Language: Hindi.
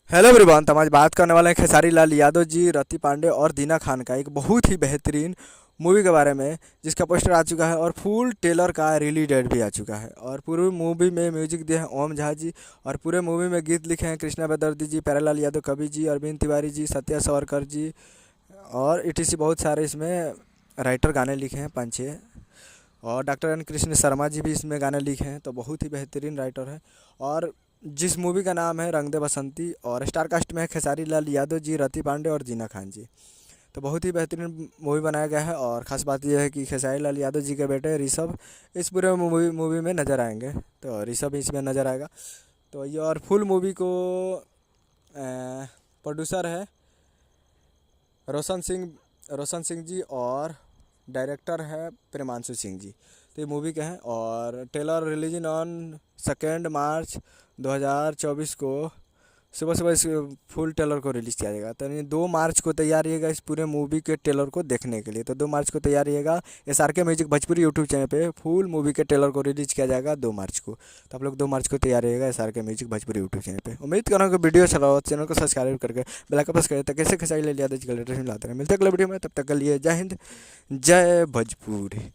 Hello everyone. तो हम आज बात करने वाले हैं खेसारी लाल यादव जी, रति पांडे और दीना खान का एक बहुत ही बेहतरीन मूवी के बारे में, जिसका पोस्टर आ चुका है और फुल टेलर का रिलीज डेट भी आ चुका है। और पूरी मूवी में म्यूजिक दिए हैं ओम झा जी, और पूरे मूवी में गीत लिखे हैं कृष्णा बेदर्दी जी, प्यारेलाल यादव कवि जी, अरविंद तिवारी जी, सत्या सावरकर जी और इटीसी बहुत सारे इसमें राइटर गाने लिखे हैं, पाँच छः। और डॉक्टर एन कृष्ण शर्मा जी भी इसमें गाने लिखे हैं, तो बहुत ही बेहतरीन राइटर है। और जिस मूवी का नाम है रंग दे बसंती, और स्टार कास्ट में है खेसारी लाल यादव जी, रति पांडे और जीना खान जी। तो बहुत ही बेहतरीन मूवी बनाया गया है। और ख़ास बात यह है कि खेसारी लाल यादव जी के बेटे ऋषभ इस पूरे मूवी में नज़र आएंगे, तो ऋषभ इसमें नज़र आएगा। तो ये और फुल मूवी को प्रोड्यूसर है रोशन सिंह जी, और डायरेक्टर है प्रेमांशु सिंह जी। तो ये मूवी के हैं, और ट्रेलर रिलीजिंग ऑन 2 मार्च 2024 को सुबह सुबह इस फुल ट्रेलर को रिलीज़ किया जाएगा। तो यानी 2 मार्च को तैयार रहिएगा इस पूरे मूवी के ट्रेलर को देखने के लिए। तो 2 मार्च को तैयार रहिएगा। SRK music Bhojpuri YouTube channel पे फुल मूवी के ट्रेलर को रिलीज़ किया जाएगा 2 मार्च को। तो आप लोग 2 मार्च को तैयार रहिएगा SRK music Bhojpuri YouTube channel पे। उम्मीद कर रहा हूँ कि वीडियो अच्छा लगा, चैनल को सब्सक्राइब करके बेल आइकन प्रेस करें, ताकि कैसे खेसारी लाल यादव जी का लेटेस्ट मिलता रहे। मिलते हैं अगले वीडियो में, तब तक के लिए जय हिंद, जय भोजपुरी।